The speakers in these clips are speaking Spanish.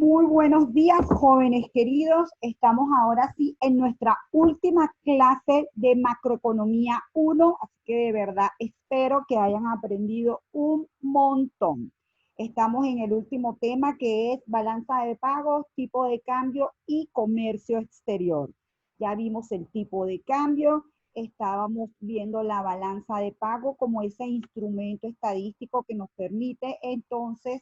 Muy buenos días, jóvenes queridos. Estamos ahora sí en nuestra última clase de macroeconomía 1, así que de verdad espero que hayan aprendido un montón. Estamos en el último tema que es balanza de pagos, tipo de cambio y comercio exterior. Ya vimos el tipo de cambio, estábamos viendo la balanza de pago como ese instrumento estadístico que nos permite entonces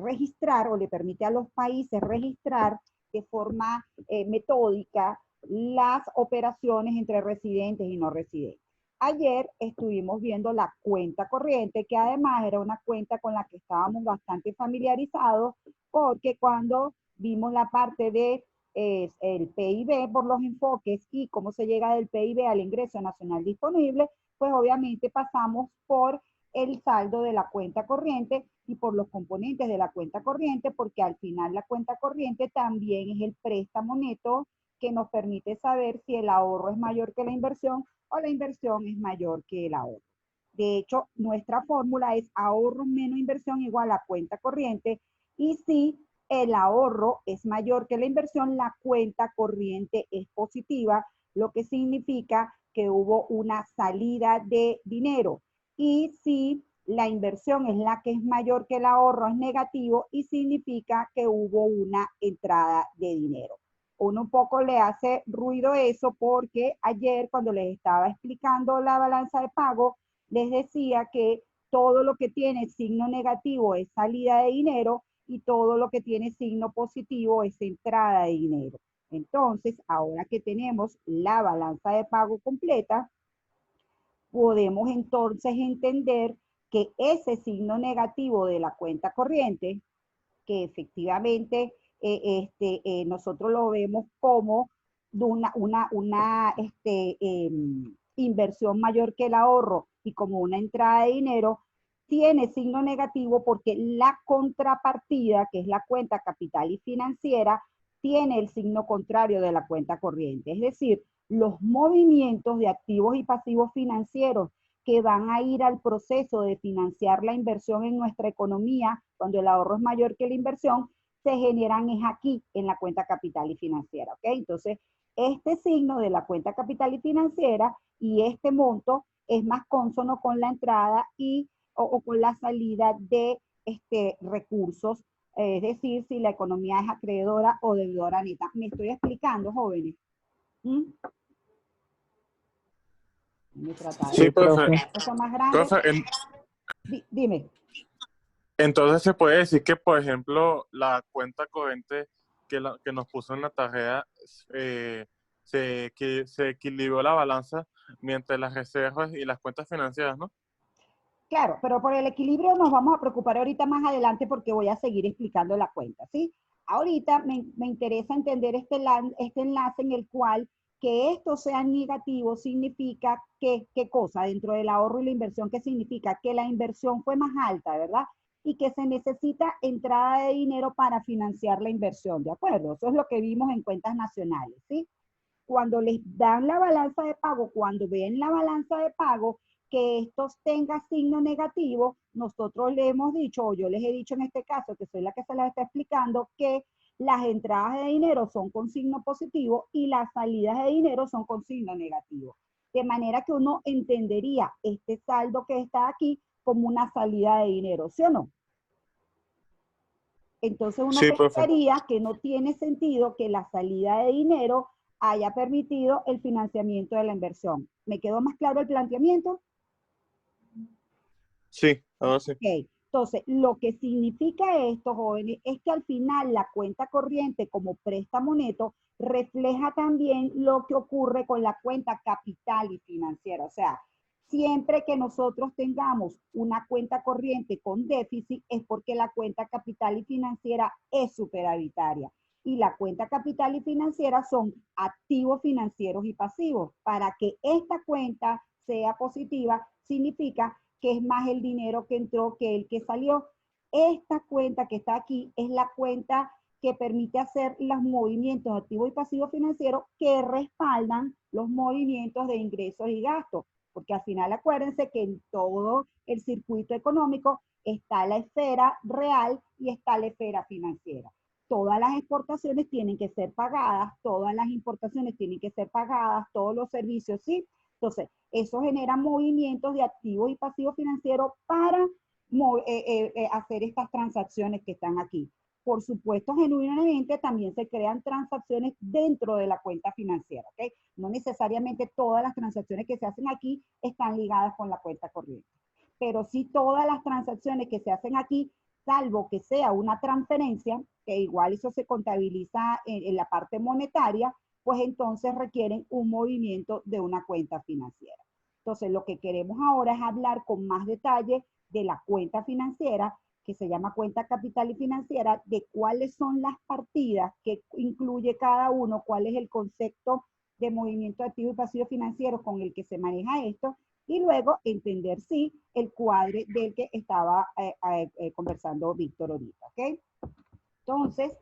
registrar o le permite a los países registrar de forma metódica las operaciones entre residentes y no residentes. Ayer estuvimos viendo la cuenta corriente, que además era una cuenta con la que estábamos bastante familiarizados, porque cuando vimos la parte de el PIB por los enfoques y cómo se llega del PIB al ingreso nacional disponible, pues obviamente pasamos por el saldo de la cuenta corriente y por los componentes de la cuenta corriente, porque al final la cuenta corriente también es el préstamo neto que nos permite saber si el ahorro es mayor que la inversión o la inversión es mayor que el ahorro. De hecho, nuestra fórmula es ahorro menos inversión igual a cuenta corriente, y si el ahorro es mayor que la inversión, la cuenta corriente es positiva, lo que significa que hubo una salida de dinero. Y si la inversión es la que es mayor que el ahorro, es negativo y significa que hubo una entrada de dinero. Uno un poco le hace ruido eso porque ayer cuando les estaba explicando la balanza de pago, les decía que todo lo que tiene signo negativo es salida de dinero y todo lo que tiene signo positivo es entrada de dinero. Entonces, ahora que tenemos la balanza de pago completa, podemos entonces entender que ese signo negativo de la cuenta corriente, que efectivamente nosotros lo vemos como una inversión mayor que el ahorro y como una entrada de dinero, tiene signo negativo porque la contrapartida, que es la cuenta capital y financiera, tiene el signo contrario de la cuenta corriente. Es decir, los movimientos de activos y pasivos financieros que van a ir al proceso de financiar la inversión en nuestra economía, cuando el ahorro es mayor que la inversión, se generan es aquí, en la cuenta capital y financiera, ¿ok? Entonces, este signo de la cuenta capital y financiera y este monto es más consono con la entrada o con la salida de recursos, es decir, si la economía es acreedora o deudora neta. Me estoy explicando, jóvenes. ¿Mm? Me tratar Sí, de profe. cosa más grande. Profe, Dime. entonces se puede decir que, por ejemplo, la cuenta corriente que nos puso en la tarea, se equilibró la balanza mientras las reservas y las cuentas financieras, ¿no? Claro, pero por el equilibrio nos vamos a preocupar ahorita más adelante porque voy a seguir explicando la cuenta, ¿sí? Ahorita me interesa entender este enlace en el cual que esto sea negativo significa que, ¿qué cosa? Dentro del ahorro y la inversión, ¿qué significa? Que la inversión fue más alta, ¿verdad? Y que se necesita entrada de dinero para financiar la inversión, ¿de acuerdo? Eso es lo que vimos en cuentas nacionales, ¿sí? Cuando les dan la balanza de pago, cuando ven la balanza de pago, que estos tenga signo negativo, nosotros le hemos dicho, o yo les he dicho en este caso, que soy la que se las está explicando, que las entradas de dinero son con signo positivo y las salidas de dinero son con signo negativo. De manera que uno entendería este saldo que está aquí como una salida de dinero, ¿sí o no? Entonces uno Sí, profe. pensaría que no tiene sentido que la salida de dinero haya permitido el financiamiento de la inversión. ¿Me quedó más claro el planteamiento? Sí, ahora sí. Ok. Entonces, lo que significa esto, jóvenes, es que al final la cuenta corriente como préstamo neto refleja también lo que ocurre con la cuenta capital y financiera. O sea, siempre que nosotros tengamos una cuenta corriente con déficit es porque la cuenta capital y financiera es superavitaria. Y la cuenta capital y financiera son activos financieros y pasivos. Para que esta cuenta sea positiva, significa que es más el dinero que entró que el que salió. Esta cuenta que está aquí es la cuenta que permite hacer los movimientos activos y pasivos financieros que respaldan los movimientos de ingresos y gastos. Porque al final acuérdense que en todo el circuito económico Está la esfera real y está la esfera financiera. Todas las exportaciones tienen que ser pagadas, todas las importaciones tienen que ser pagadas, todos los servicios, ¿sí? Entonces, eso genera movimientos de activos y pasivos financieros para hacer estas transacciones que están aquí. Por supuesto, genuinamente también se crean transacciones dentro de la cuenta financiera, ¿ok? No necesariamente todas las transacciones que se hacen aquí están ligadas con la cuenta corriente, pero sí todas las transacciones que se hacen aquí, salvo que sea una transferencia, que igual eso se contabiliza en la parte monetaria, pues entonces requieren un movimiento de una cuenta financiera. Entonces, lo que queremos ahora es hablar con más detalle de la cuenta financiera, que se llama cuenta capital y financiera, de cuáles son las partidas que incluye cada uno, cuál es el concepto de movimiento activo y pasivo financiero con el que se maneja esto, y luego entender, sí, el cuadre del que estaba conversando Víctor ahorita, ¿ok? Entonces,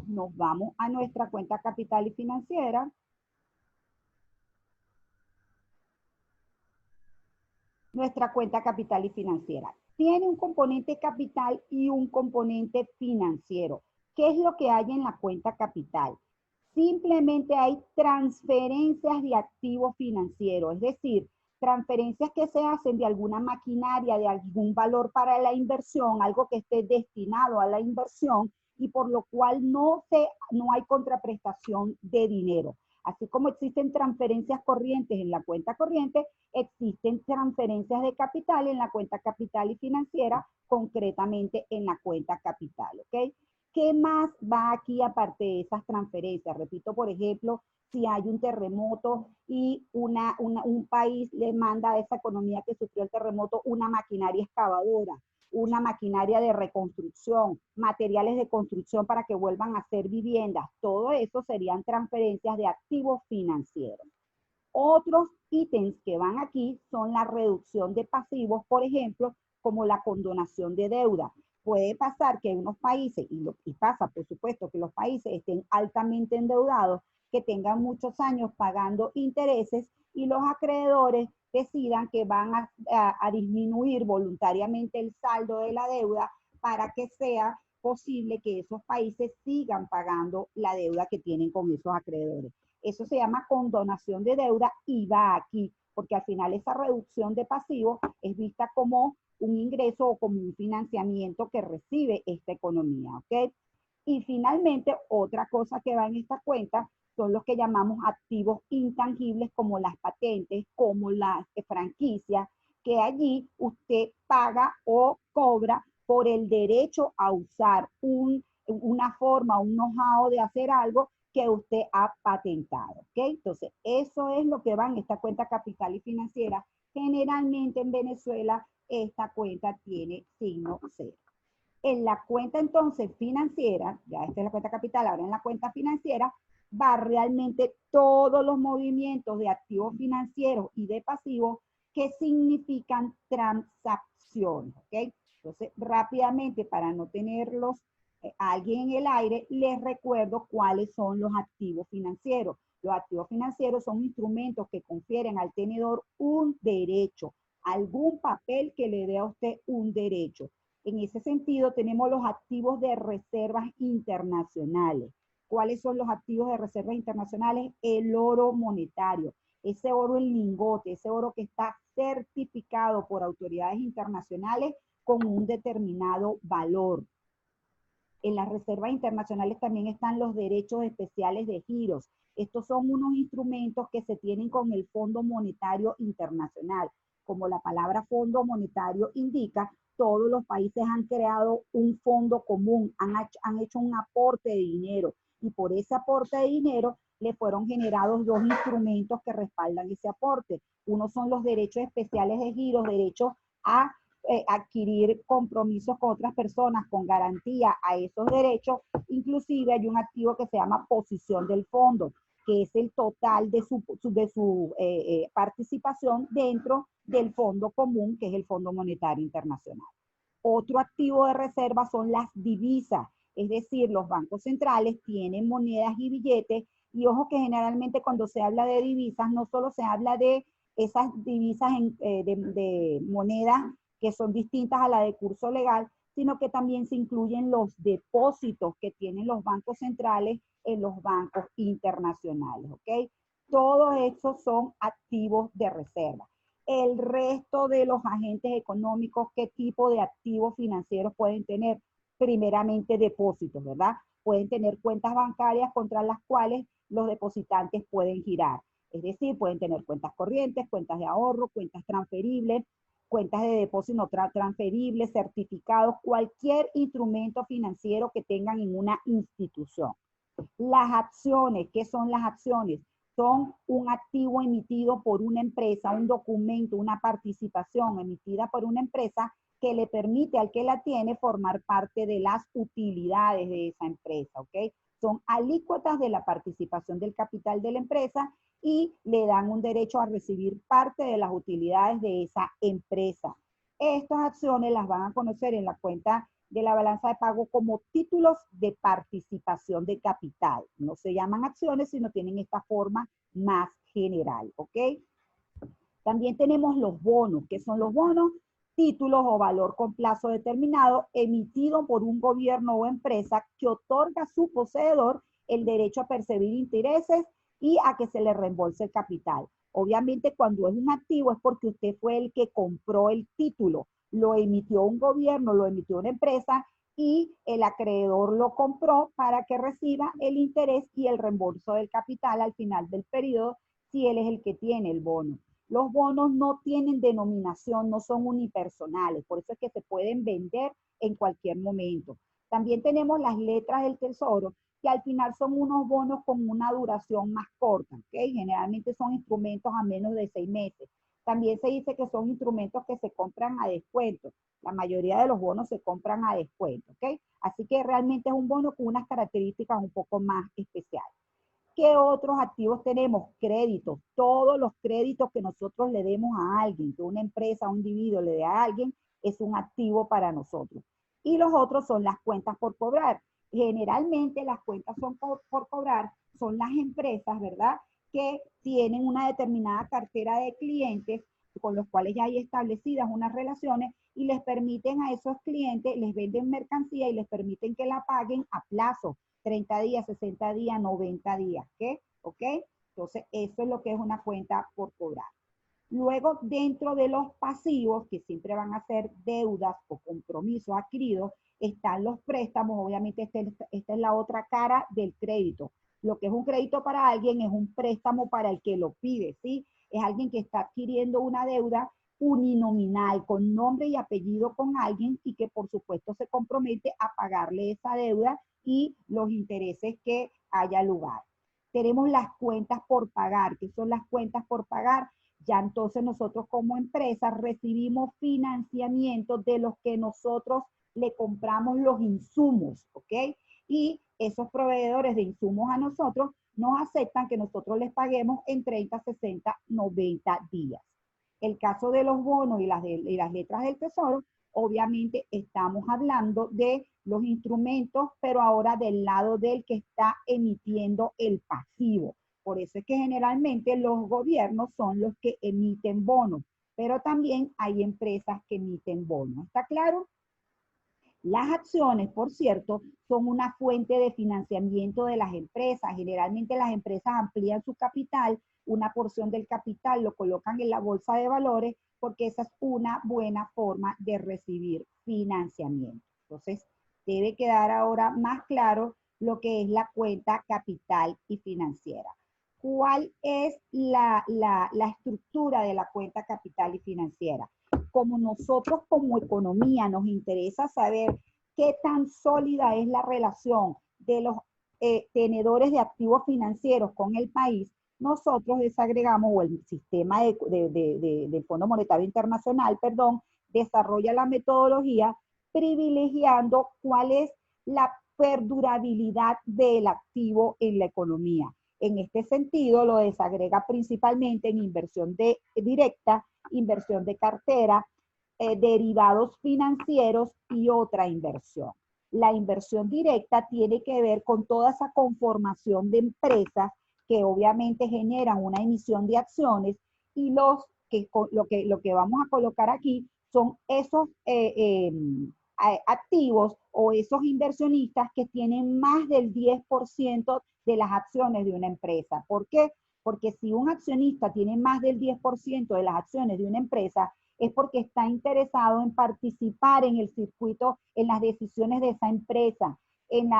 nos vamos a nuestra cuenta capital y financiera. Nuestra cuenta capital y financiera tiene un componente capital y un componente financiero. ¿Qué es lo que hay en la cuenta capital? Simplemente hay transferencias de activos financieros, es decir, transferencias que se hacen de alguna maquinaria, de algún valor para la inversión, algo que esté destinado a la inversión y por lo cual no hay contraprestación de dinero. Así como existen transferencias corrientes en la cuenta corriente, existen transferencias de capital en la cuenta capital y financiera, concretamente en la cuenta capital, ¿ok? ¿Qué más va aquí aparte de esas transferencias? Repito, por ejemplo, si hay un terremoto y un país le manda a esa economía que sufrió el terremoto una maquinaria excavadora, una maquinaria de reconstrucción, materiales de construcción para que vuelvan a hacer viviendas. Todo eso serían transferencias de activos financieros. Otros ítems que van aquí son la reducción de pasivos, por ejemplo, como la condonación de deuda. Puede pasar que unos países, y pasa por supuesto que los países estén altamente endeudados, que tengan muchos años pagando intereses y los acreedores decidan que van a disminuir voluntariamente el saldo de la deuda para que sea posible que esos países sigan pagando la deuda que tienen con esos acreedores. Eso se llama condonación de deuda y va aquí, porque al final esa reducción de pasivos es vista como un ingreso o como un financiamiento que recibe esta economía, ¿ok? Y finalmente, otra cosa que va en esta cuenta son los que llamamos activos intangibles como las patentes, como las franquicias, que allí usted paga o cobra por el derecho a usar una forma, un know-how de hacer algo que usted ha patentado, ¿ok? Entonces, eso es lo que va en esta cuenta capital y financiera. Generalmente en Venezuela, esta cuenta tiene signo cero. En la cuenta entonces financiera, ya esta es la cuenta capital, ahora en la cuenta financiera, va realmente todos los movimientos de activos financieros y de pasivos que significan transacciones, ¿ok? Entonces, rápidamente, para no tenerlos alguien en el aire, les recuerdo cuáles son los activos financieros. Los activos financieros son instrumentos que confieren al tenedor un derecho, algún papel que le dé a usted un derecho. En ese sentido, tenemos los activos de reservas internacionales. ¿Cuáles son los activos de reservas internacionales? El oro monetario, ese oro en lingote, ese oro que está certificado por autoridades internacionales con un determinado valor. En las reservas internacionales también están los derechos especiales de giros. Estos son unos instrumentos que se tienen con el Fondo Monetario Internacional. Como la palabra Fondo Monetario indica, todos los países han creado un fondo común, han hecho un aporte de dinero y por ese aporte de dinero le fueron generados dos instrumentos que respaldan ese aporte. Uno son los derechos especiales de giros, derechos a adquirir compromisos con otras personas con garantía a esos derechos. Inclusive hay un activo que se llama posición del fondo, que es el total de su participación dentro del fondo común, que es el Fondo Monetario Internacional. Otro activo de reserva son las divisas, es decir, los bancos centrales tienen monedas y billetes, y ojo que generalmente cuando se habla de divisas, no solo se habla de esas divisas de monedas que son distintas a la de curso legal, sino que también se incluyen los depósitos que tienen los bancos centrales en los bancos internacionales, ¿ok? Todos esos son activos de reserva. El resto de los agentes económicos, ¿qué tipo de activos financieros pueden tener? Primeramente depósitos, ¿verdad? Pueden tener cuentas bancarias contra las cuales los depositantes pueden girar. Es decir, pueden tener cuentas corrientes, cuentas de ahorro, cuentas transferibles, cuentas de depósito no transferibles, certificados, cualquier instrumento financiero que tengan en una institución. Las acciones, ¿qué son las acciones? Son un activo emitido por una empresa, un documento, una participación emitida por una empresa que le permite al que la tiene formar parte de las utilidades de esa empresa, ¿ok? Son alícuotas de la participación del capital de la empresa y le dan un derecho a recibir parte de las utilidades de esa empresa. Estas acciones las van a conocer en la cuenta de la balanza de pago como títulos de participación de capital. No se llaman acciones, sino tienen esta forma más general, ¿ok? También tenemos los bonos. ¿Qué son los bonos? Títulos o valor con plazo determinado emitido por un gobierno o empresa que otorga a su poseedor el derecho a percibir intereses y a que se le reembolse el capital. Obviamente, cuando es un activo es porque usted fue el que compró el título. Lo emitió un gobierno, lo emitió una empresa y el acreedor lo compró para que reciba el interés y el reembolso del capital al final del periodo si él es el que tiene el bono. Los bonos no tienen denominación, no son unipersonales, por eso es que se pueden vender en cualquier momento. También tenemos las letras del tesoro, que al final son unos bonos con una duración más corta, ¿ok? Generalmente son instrumentos a menos de 6 meses. También se dice que son instrumentos que se compran a descuento. La mayoría de los bonos se compran a descuento, ¿ok? Así que realmente es un bono con unas características un poco más especiales. ¿Qué otros activos tenemos? Créditos. Todos los créditos que nosotros le demos a alguien, que una empresa, un individuo le dé a alguien, es un activo para nosotros. Y los otros son las cuentas por cobrar. Generalmente las cuentas son por cobrar, son las empresas, ¿verdad? Que tienen una determinada cartera de clientes con los cuales ya hay establecidas unas relaciones y les permiten a esos clientes, les venden mercancía y les permiten que la paguen a plazo. 30 días, 60 días, 90 días, ¿qué? ¿Ok? Entonces, eso es lo que es una cuenta por cobrar. Luego, dentro de los pasivos, que siempre van a ser deudas o compromisos adquiridos, están los préstamos. Obviamente, esta es la otra cara del crédito. Lo que es un crédito para alguien es un préstamo para el que lo pide, ¿sí? Es alguien que está adquiriendo una deuda uninominal, con nombre y apellido con alguien y que por supuesto se compromete a pagarle esa deuda y los intereses que haya lugar. Tenemos las cuentas por pagar. ¿Qué son las cuentas por pagar? Ya entonces nosotros como empresa recibimos financiamiento de los que nosotros le compramos los insumos, ¿ok? Y esos proveedores de insumos a nosotros nos aceptan que nosotros les paguemos en 30, 60, 90 días. El caso de los bonos y las letras del tesoro, obviamente estamos hablando de los instrumentos, pero ahora del lado del que está emitiendo el pasivo. Por eso es que generalmente los gobiernos son los que emiten bonos, pero también hay empresas que emiten bonos. ¿Está claro? Las acciones, por cierto, son una fuente de financiamiento de las empresas. Generalmente las empresas amplían su capital, una porción del capital lo colocan en la bolsa de valores porque esa es una buena forma de recibir financiamiento. Entonces, debe quedar ahora más claro lo que es la cuenta capital y financiera. ¿Cuál es la estructura de la cuenta capital y financiera? Como nosotros como economía nos interesa saber qué tan sólida es la relación de los tenedores de activos financieros con el país, nosotros desagregamos, o el sistema del Fondo Monetario Internacional, perdón, desarrolla la metodología privilegiando cuál es la perdurabilidad del activo en la economía. En este sentido, lo desagrega principalmente en inversión directa, inversión de cartera, derivados financieros y otra inversión. La inversión directa tiene que ver con toda esa conformación de empresas que obviamente generan una emisión de acciones y lo que vamos a colocar aquí son esos activos o esos inversionistas que tienen más del 10% de las acciones de una empresa. ¿Por qué? Porque si un accionista tiene más del 10% de las acciones de una empresa, es porque está interesado en participar en el circuito, en las decisiones de esa empresa, en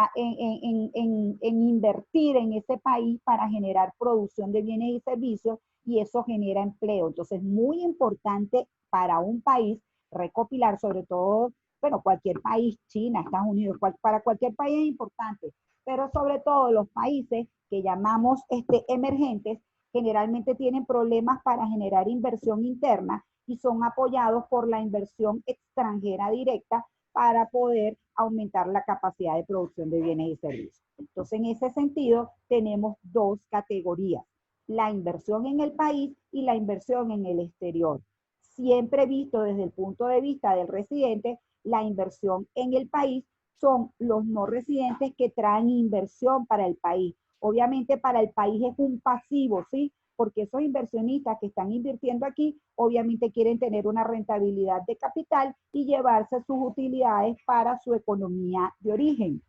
invertir en ese país para generar producción de bienes y servicios, y eso genera empleo. Entonces, muy importante para un país recopilar, sobre todo, bueno, cualquier país, China, Estados Unidos, para cualquier país es importante, pero sobre todo los países que llamamos emergentes, generalmente tienen problemas para generar inversión interna y son apoyados por la inversión extranjera directa para poder aumentar la capacidad de producción de bienes y servicios. Entonces, en ese sentido, tenemos dos categorías: la inversión en el país y la inversión en el exterior. Siempre visto desde el punto de vista del residente, la inversión en el país son los no residentes que traen inversión para el país. Obviamente para el país es un pasivo, ¿sí? Porque esos inversionistas que están invirtiendo aquí, obviamente quieren tener una rentabilidad de capital y llevarse sus utilidades para su economía de origen.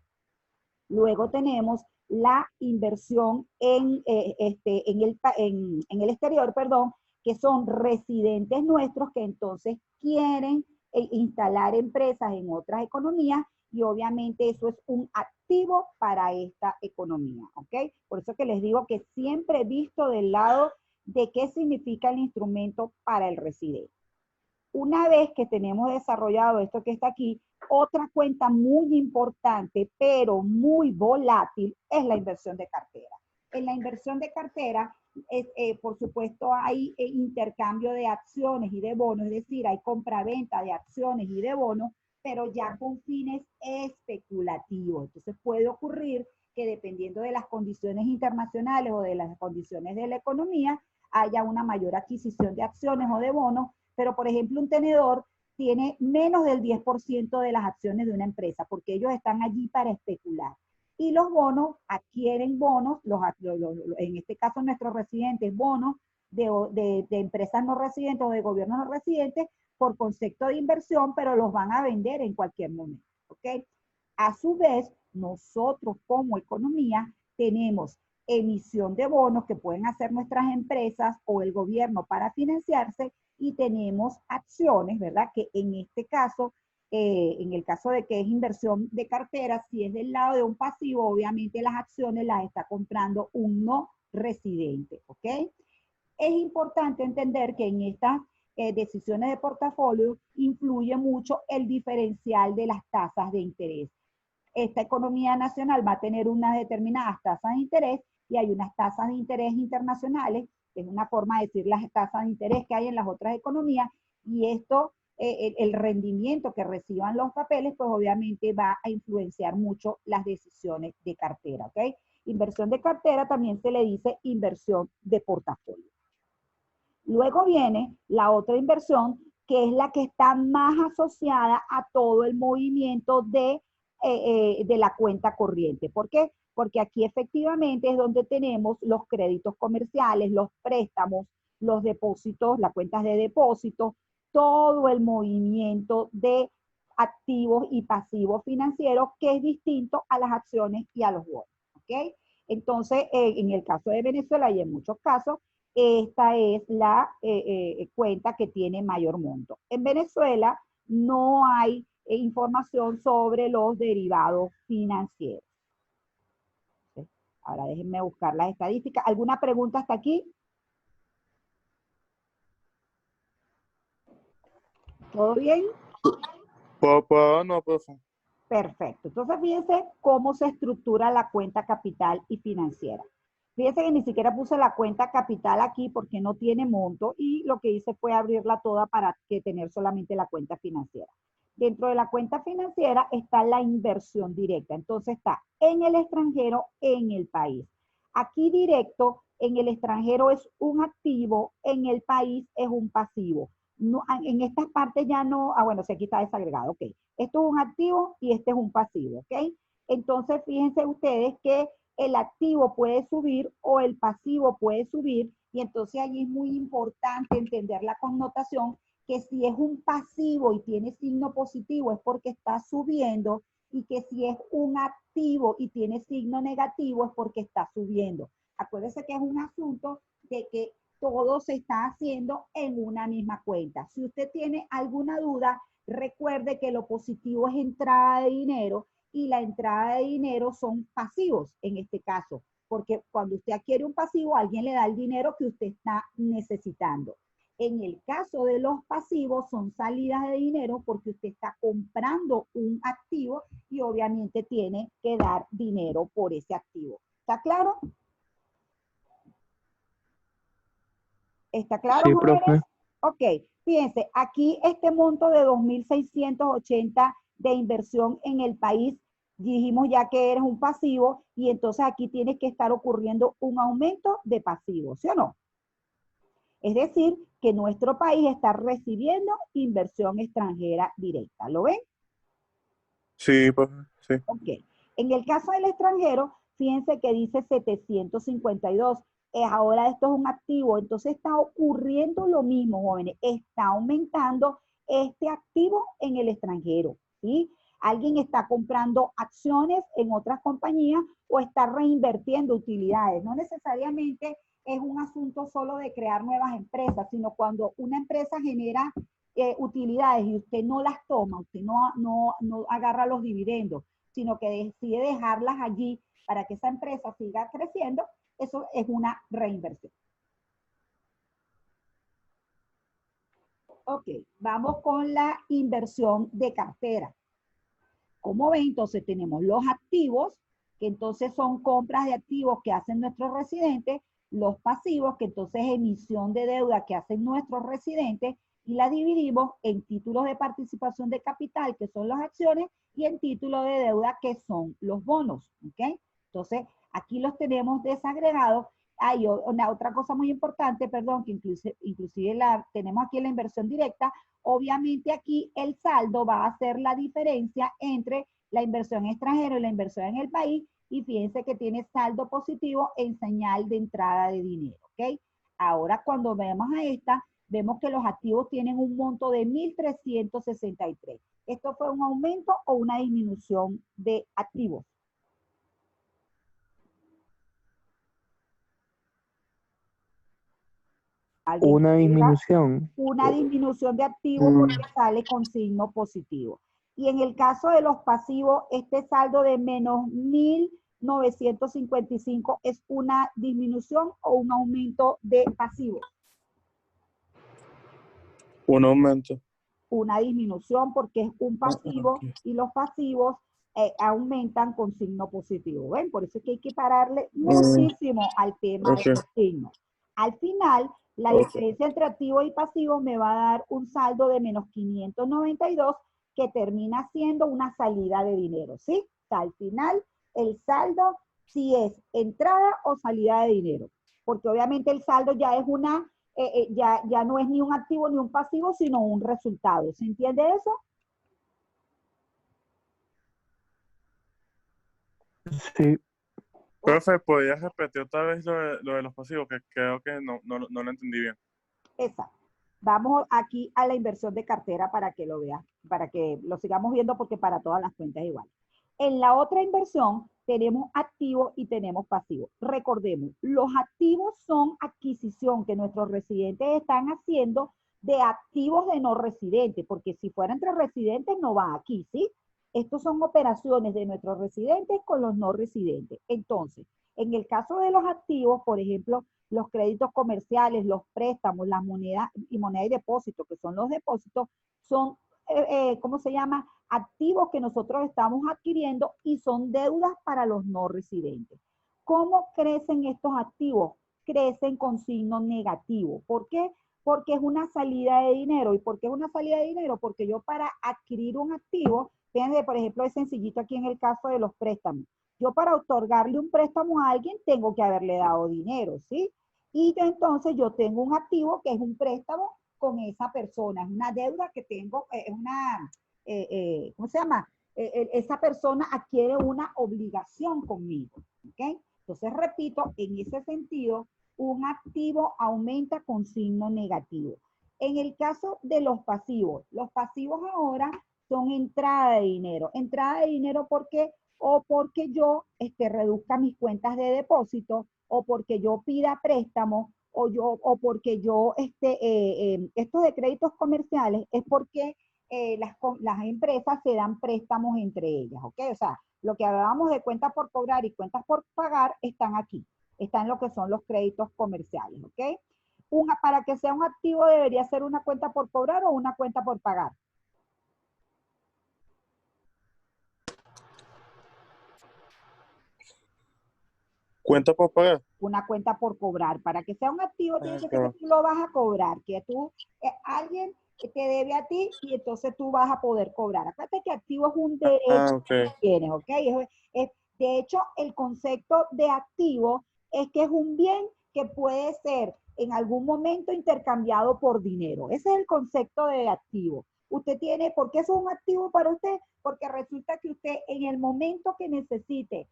Luego tenemos la inversión en el exterior, perdón, que son residentes nuestros que entonces quieren instalar empresas en otras economías, y obviamente eso es un activo para esta economía, ¿ok? Por eso que les digo que siempre he visto del lado de qué significa el instrumento para el residente. Una vez que tenemos desarrollado esto que está aquí, otra cuenta muy importante, pero muy volátil, es la inversión de cartera. En la inversión de cartera, por supuesto, hay intercambio de acciones y de bonos, es decir, hay compra-venta de acciones y de bonos, pero ya con fines especulativos. Entonces puede ocurrir que dependiendo de las condiciones internacionales o de las condiciones de la economía, haya una mayor adquisición de acciones o de bonos, pero por ejemplo un tenedor tiene menos del 10% de las acciones de una empresa, porque ellos están allí para especular. Y los bonos adquieren bonos, en este caso nuestros residentes, bonos de empresas no residentes o de gobiernos no residentes por concepto de inversión, pero los van a vender en cualquier momento, ¿ok? A su vez, nosotros como economía tenemos emisión de bonos que pueden hacer nuestras empresas o el gobierno para financiarse, y tenemos acciones, ¿verdad? Que en este caso, en el caso de que es inversión de cartera, si es del lado de un pasivo, obviamente las acciones las está comprando un no residente, ¿ok? Es importante entender que en estas decisiones de portafolio influye mucho el diferencial de las tasas de interés. Esta economía nacional va a tener unas determinadas tasas de interés y hay unas tasas de interés internacionales, que es una forma de decir las tasas de interés que hay en las otras economías, y esto, el rendimiento que reciban los papeles, pues obviamente va a influenciar mucho las decisiones de cartera, ¿ok? Inversión de cartera también se le dice inversión de portafolio. Luego viene la otra inversión, que es la que está más asociada a todo el movimiento de la cuenta corriente. ¿Por qué? Porque aquí efectivamente es donde tenemos los créditos comerciales, los préstamos, los depósitos, las cuentas de depósito, todo el movimiento de activos y pasivos financieros, que es distinto a las acciones y a los bonos, ¿ok? Entonces, en el caso de Venezuela y en muchos casos, esta es la cuenta que tiene mayor monto. En Venezuela no hay información sobre los derivados financieros. ¿Sí? Ahora déjenme buscar las estadísticas. ¿Alguna pregunta hasta aquí? ¿Todo bien? No, profe. Perfecto. Entonces, fíjense cómo se estructura la cuenta capital y financiera. Fíjense que ni siquiera puse la cuenta capital aquí porque no tiene monto, y lo que hice fue abrirla toda para que tener solamente la cuenta financiera. Dentro de la cuenta financiera está la inversión directa. Entonces está en el extranjero, en el país. Aquí directo, en el extranjero es un activo, en el país es un pasivo. No, en estas partes ya no, bueno, si aquí está desagregado, ok. Esto es un activo y este es un pasivo, ¿ok? Entonces, fíjense ustedes que el activo puede subir o el pasivo puede subir, y entonces allí es muy importante entender la connotación que si es un pasivo y tiene signo positivo es porque está subiendo, y que si es un activo y tiene signo negativo es porque está subiendo. Acuérdese que es un asunto de que todo se está haciendo en una misma cuenta. Si usted tiene alguna duda, recuerde que lo positivo es entrada de dinero y la entrada de dinero son pasivos en este caso, porque cuando usted adquiere un pasivo, alguien le da el dinero que usted está necesitando. En el caso de los pasivos son salidas de dinero porque usted está comprando un activo y obviamente tiene que dar dinero por ese activo. ¿Está claro? ¿Está claro, Sí, jóvenes? profe. Ok, fíjense, aquí este monto de 2.680 de inversión en el país, dijimos ya que eres un pasivo y entonces aquí tiene que estar ocurriendo un aumento de pasivos, ¿sí o no? Es decir, que nuestro país está recibiendo inversión extranjera directa. ¿Lo ven? Sí, profe, sí. Ok. En el caso del extranjero, fíjense que dice 752. Ahora esto es un activo, entonces está ocurriendo lo mismo, jóvenes. Está aumentando este activo en el extranjero, ¿sí? Alguien está comprando acciones en otras compañías o está reinvirtiendo utilidades. No necesariamente es un asunto solo de crear nuevas empresas, sino cuando una empresa genera utilidades y usted no las toma, usted no agarra los dividendos, sino que decide dejarlas allí para que esa empresa siga creciendo, eso es una reinversión. Ok, vamos con la inversión de cartera. Como ven, entonces tenemos los activos, que entonces son compras de activos que hacen nuestros residentes, los pasivos, que entonces es emisión de deuda que hacen nuestros residentes, y la dividimos en títulos de participación de capital, que son las acciones, y en títulos de deuda, que son los bonos. ¿Ok? Entonces, aquí los tenemos desagregados. Hay una otra cosa muy importante, perdón, que inclusive la tenemos aquí en la inversión directa. Obviamente aquí el saldo va a ser la diferencia entre la inversión extranjera y la inversión en el país, y fíjense que tiene saldo positivo en señal de entrada de dinero, ¿ok? Ahora cuando vemos a esta, vemos que los activos tienen un monto de 1.363. ¿Esto fue un aumento o una disminución de activos? ¿Alguien Una me diga? disminución. Una disminución de activos Mm, porque sale con signo positivo. Y en el caso de los pasivos, este saldo de menos 1.955 es una disminución o un aumento de pasivos. Un aumento. Una disminución porque es un pasivo y los pasivos aumentan con signo positivo. ¿Ven? Por eso es que hay que pararle muchísimo al tema de Ok, los signos. Al final, la ok. diferencia entre activo y pasivo me va a dar un saldo de menos 592 que termina siendo una salida de dinero, ¿sí? O sea, al final, el saldo si es entrada o salida de dinero, porque obviamente el saldo ya es una ya no es ni un activo ni un pasivo, sino un resultado. ¿Se entiende eso? sí. Profe, ¿podrías repetir otra vez lo de los pasivos? Que creo que no lo entendí bien. Exacto. Vamos aquí a la inversión de cartera para que lo veas, para que lo sigamos viendo porque para todas las cuentas es igual. En la otra inversión tenemos activos y tenemos pasivos. Recordemos, los activos son adquisición que nuestros residentes están haciendo de activos de no residentes, porque si fuera entre residentes no va aquí, ¿sí? Estos son operaciones de nuestros residentes con los no residentes. Entonces, en el caso de los activos, por ejemplo, los créditos comerciales, los préstamos, las monedas y moneda y depósito, que son los depósitos, son, ¿cómo se llama? Activos que nosotros estamos adquiriendo y son deudas para los no residentes. ¿Cómo crecen estos activos? Crecen con signo negativo. ¿Por qué? Porque es una salida de dinero. ¿Y por qué es una salida de dinero? Porque yo para adquirir un activo, fíjense, por ejemplo, es sencillito aquí en el caso de los préstamos. Yo para otorgarle un préstamo a alguien tengo que haberle dado dinero, ¿sí? Y entonces yo tengo un activo que es un préstamo con esa persona, es una deuda que tengo, es ¿cómo se llama? Esa persona adquiere una obligación conmigo, ¿ok? Entonces, repito, en ese sentido, un activo aumenta con signo negativo. En el caso de los pasivos ahora son entrada de dinero porque o porque yo reduzca mis cuentas de depósito, o porque yo pida préstamo, o porque yo, estos de créditos comerciales es porque las empresas se dan préstamos entre ellas, ¿ok? O sea, lo que hablábamos de cuentas por cobrar y cuentas por pagar están aquí, están lo que son los créditos comerciales, ¿ok? Para que sea un activo debería ser una cuenta por cobrar o una cuenta por pagar. ¿Cuenta por pagar? Una cuenta por cobrar. Para que sea un activo tiene Ah, que ser que claro. tú lo vas a cobrar, que tú, alguien te debe a ti y entonces tú vas a poder cobrar. Acuérdate que activo es un derecho Ok. que tienes, ¿ok? De hecho, el concepto de activo es que es un bien que puede ser en algún momento intercambiado por dinero. Ese es el concepto de activo. Usted tiene, ¿por qué eso es un activo para usted? Porque resulta que usted en el momento que necesite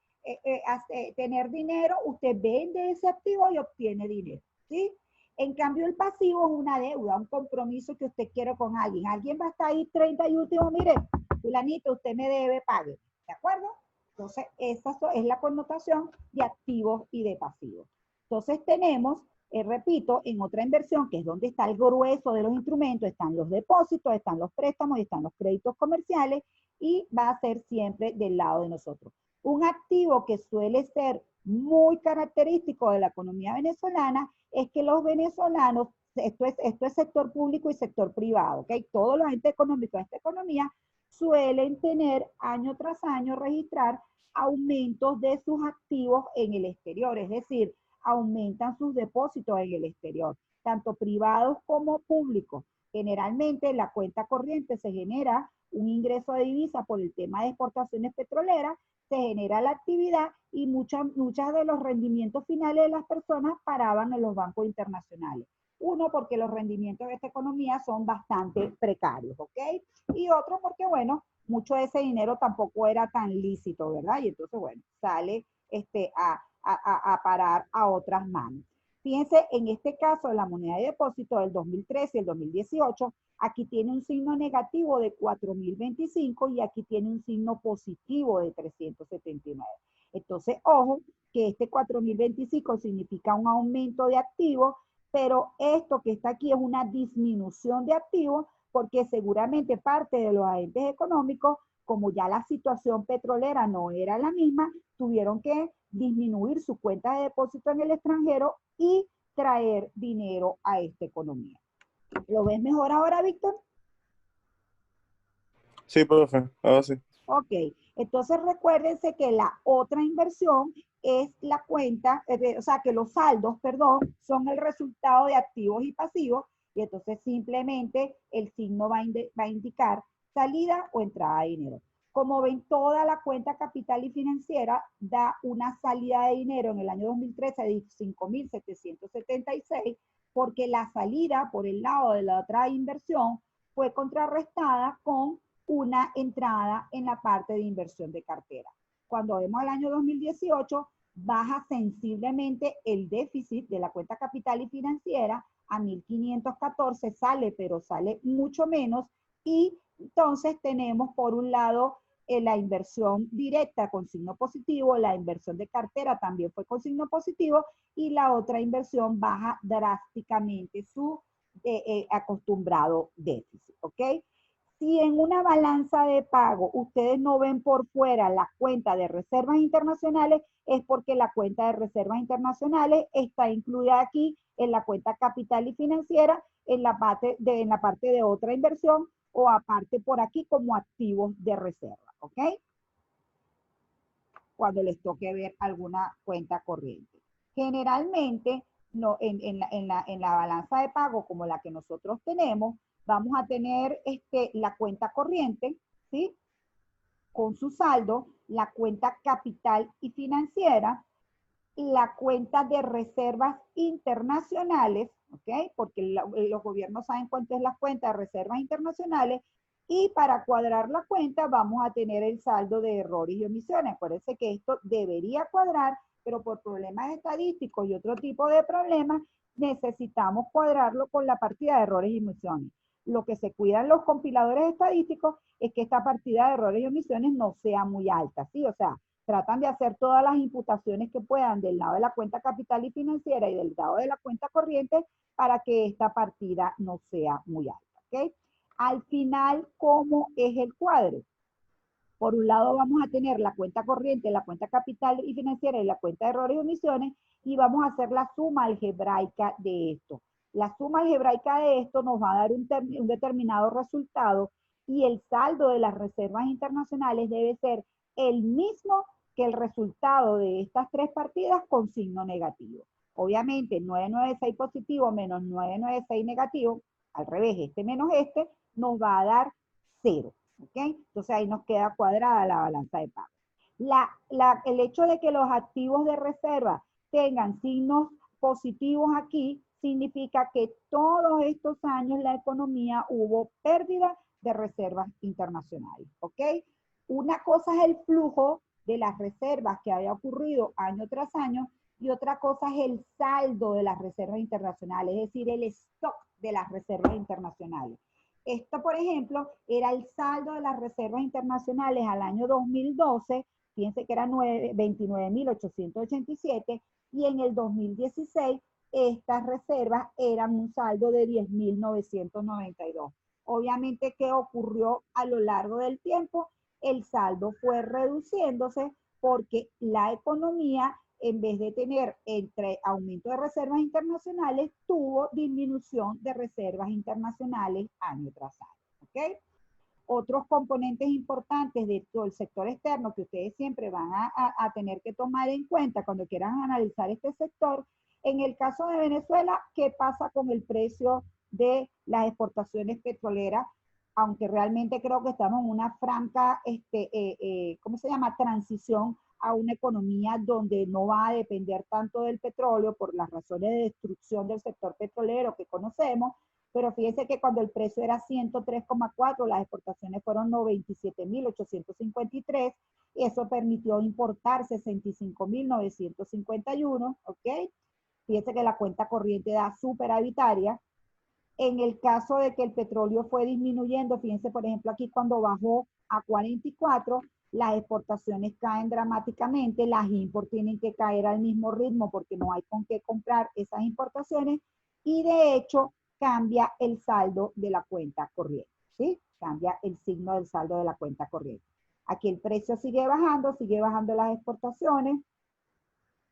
tener dinero, usted vende ese activo y obtiene dinero, ¿sí? En cambio, el pasivo es una deuda, un compromiso que usted quiere con alguien. Alguien va a estar ahí 30 y último, mire, fulanito, usted me debe, pague, ¿de acuerdo? Entonces, esa es la connotación de activos y de pasivos. Entonces, tenemos, repito, en otra inversión, que es donde está el grueso de los instrumentos, están los depósitos, están los préstamos y están los créditos comerciales, y va a ser siempre del lado de nosotros. Un activo que suele ser muy característico de la economía venezolana es que los venezolanos, esto es sector público y sector privado, ¿ok? Todos los entes económicos de esta economía suelen tener año tras año registrar aumentos de sus activos en el exterior, es decir, aumentan sus depósitos en el exterior, tanto privados como públicos. Generalmente la cuenta corriente se genera un ingreso de divisa por el tema de exportaciones petroleras, se genera la actividad y muchas de los rendimientos finales de las personas paraban en los bancos internacionales. Uno, porque los rendimientos de esta economía son bastante precarios, ¿ok? Y otro, porque, bueno, mucho de ese dinero tampoco era tan lícito, ¿verdad? Y entonces, bueno, sale a parar a otras manos. Fíjense, en este caso de la moneda de depósito del 2013 y el 2018, aquí tiene un signo negativo de 4.025 y aquí tiene un signo positivo de 379. Entonces, ojo, que este 4.025 significa un aumento de activos, pero esto que está aquí es una disminución de activos porque seguramente parte de los agentes económicos, como ya la situación petrolera no era la misma, tuvieron que disminuir su cuenta de depósito en el extranjero y traer dinero a esta economía. ¿Lo ves mejor ahora, Víctor? Sí, profe, ahora sí. Ok, entonces recuérdense que la otra inversión es la cuenta, o sea, que los saldos, perdón, son el resultado de activos y pasivos, y entonces simplemente el signo va a indicar salida o entrada de dinero. Como ven, toda la cuenta capital y financiera da una salida de dinero en el año 2013 de 5.776, porque la salida por el lado de la otra inversión fue contrarrestada con una entrada en la parte de inversión de cartera. Cuando vemos el año 2018, baja sensiblemente el déficit de la cuenta capital y financiera a 1.514, sale, pero sale mucho menos, y entonces tenemos por un lado la inversión directa con signo positivo, la inversión de cartera también fue con signo positivo, y la otra inversión baja drásticamente su acostumbrado déficit, ¿ok? Si en una balanza de pago ustedes no ven por fuera la cuenta de reservas internacionales, es porque la cuenta de reservas internacionales está incluida aquí en la cuenta capital y financiera, en la parte de otra inversión, o aparte por aquí como activos de reserva, ¿ok? Cuando les toque ver alguna cuenta corriente. Generalmente, no, en la balanza de pago como la que nosotros tenemos, vamos a tener la cuenta corriente, ¿sí? Con su saldo, la cuenta capital y financiera, la cuenta de reservas internacionales, ¿ok? Porque los gobiernos saben cuánto es la cuenta de reservas internacionales, y para cuadrar la cuenta vamos a tener el saldo de errores y omisiones. Acuérdense que esto debería cuadrar pero por problemas estadísticos y otro tipo de problemas, necesitamos cuadrarlo con la partida de errores y omisiones. Lo que se cuidan los compiladores estadísticos es que esta partida de errores y omisiones no sea muy alta, ¿sí? O sea, tratan de hacer todas las imputaciones que puedan del lado de la cuenta capital y financiera y del lado de la cuenta corriente para que esta partida no sea muy alta, ¿ok? Al final, ¿cómo es el cuadro? Por un lado vamos a tener la cuenta corriente, la cuenta capital y financiera y la cuenta de errores y omisiones y vamos a hacer la suma algebraica de esto. La suma algebraica de esto nos va a dar un determinado resultado y el saldo de las reservas internacionales debe ser el mismo que el resultado de estas tres partidas con signo negativo. Obviamente 996 positivo menos 996 negativo, al revés, este menos este, nos va a dar 0. ¿Ok? Entonces ahí nos queda cuadrada la balanza de pagos. El hecho de que los activos de reserva tengan signos positivos aquí significa que todos estos años la economía hubo pérdida de reservas internacionales. ¿Ok? Una cosa es el flujo de las reservas que había ocurrido año tras año y otra cosa es el saldo de las reservas internacionales, es decir, el stock de las reservas internacionales. Esto, por ejemplo, era el saldo de las reservas internacionales al año 2012, fíjense que era 29.887, y en el 2016 estas reservas eran un saldo de 10.992. Obviamente, ¿qué ocurrió a lo largo del tiempo? El saldo fue reduciéndose porque la economía, en vez de tener entre aumento de reservas internacionales, tuvo disminución de reservas internacionales año tras año. ¿Ok? Otros componentes importantes de todo el sector externo que ustedes siempre van a tener que tomar en cuenta cuando quieran analizar este sector. En el caso de Venezuela, ¿qué pasa con el precio de las exportaciones petroleras? Aunque realmente creo que estamos en una franca, ¿cómo se llama? Transición a una economía donde no va a depender tanto del petróleo por las razones de destrucción del sector petrolero que conocemos, pero fíjense que cuando el precio era 103,4, las exportaciones fueron 97.853, y eso permitió importar 65.951, ¿ok? Fíjense que la cuenta corriente da superavitaria. En el caso de que el petróleo fue disminuyendo, fíjense por ejemplo aquí cuando bajó a 44, las exportaciones caen dramáticamente, las imports tienen que caer al mismo ritmo porque no hay con qué comprar esas importaciones y de hecho cambia el saldo de la cuenta corriente, ¿sí? Cambia el signo del saldo de la cuenta corriente. Aquí el precio sigue bajando las exportaciones.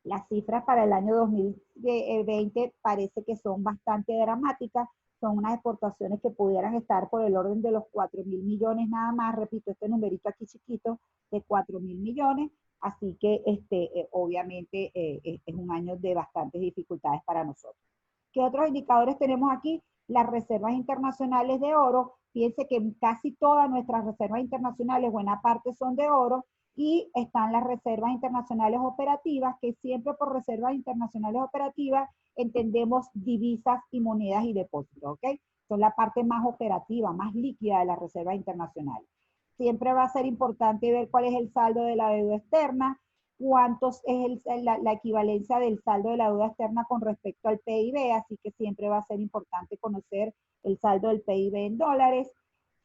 Las cifras para el año 2020 parece que son bastante dramáticas. Son unas exportaciones que pudieran estar por el orden de los 4.000 millones nada más. Repito, este numerito aquí chiquito de 4.000 millones. Así que obviamente es un año de bastantes dificultades para nosotros. ¿Qué otros indicadores tenemos aquí? Las reservas internacionales de oro. Fíjense que casi todas nuestras reservas internacionales, buena parte son de oro, y están las reservas internacionales operativas, que siempre por reservas internacionales operativas entendemos divisas y monedas y depósitos, ¿ok? Son la parte más operativa, más líquida de las reservas internacionales. Siempre va a ser importante ver cuál es el saldo de la deuda externa, cuántos es la equivalencia del saldo de la deuda externa con respecto al PIB, así que siempre va a ser importante conocer el saldo del PIB en dólares.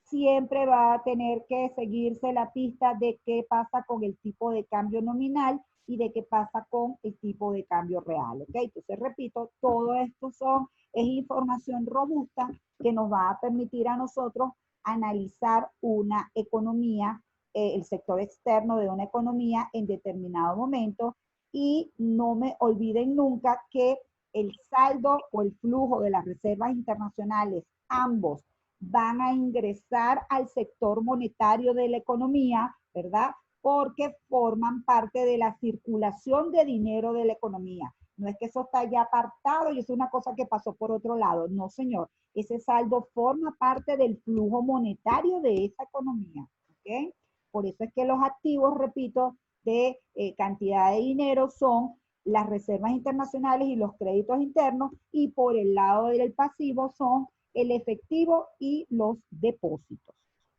Siempre va a tener que seguirse la pista de qué pasa con el tipo de cambio nominal y de qué pasa con el tipo de cambio real, ¿ok? Entonces, repito, todo esto es información robusta que nos va a permitir a nosotros analizar una economía, el sector externo de una economía en determinado momento, y no me olviden nunca que el saldo o el flujo de las reservas internacionales, ambos, van a ingresar al sector monetario de la economía, ¿verdad? Porque forman parte de la circulación de dinero de la economía. No es que eso está ya apartado y es una cosa que pasó por otro lado. No, señor. Ese saldo forma parte del flujo monetario de esa economía. ¿Ok? Por eso es que los activos, repito, de cantidad de dinero son las reservas internacionales y los créditos internos, y por el lado del pasivo son el efectivo y los depósitos.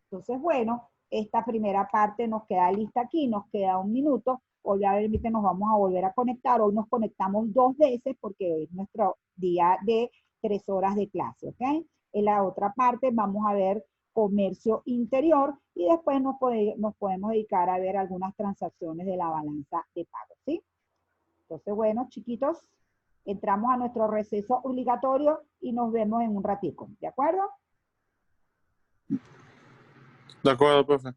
Entonces, bueno, esta primera parte nos queda lista aquí, nos queda un minuto. obviamente nos vamos a volver a conectar. Hoy nos conectamos 2 veces porque hoy es nuestro día de 3 horas de clase, ¿ok? En la otra parte vamos a ver comercio interior y después nos podemos dedicar a ver algunas transacciones de la balanza de pago, ¿sí? Entonces, bueno, chiquitos, entramos a nuestro receso obligatorio y nos vemos en un ratico, ¿de acuerdo? De acuerdo, profe.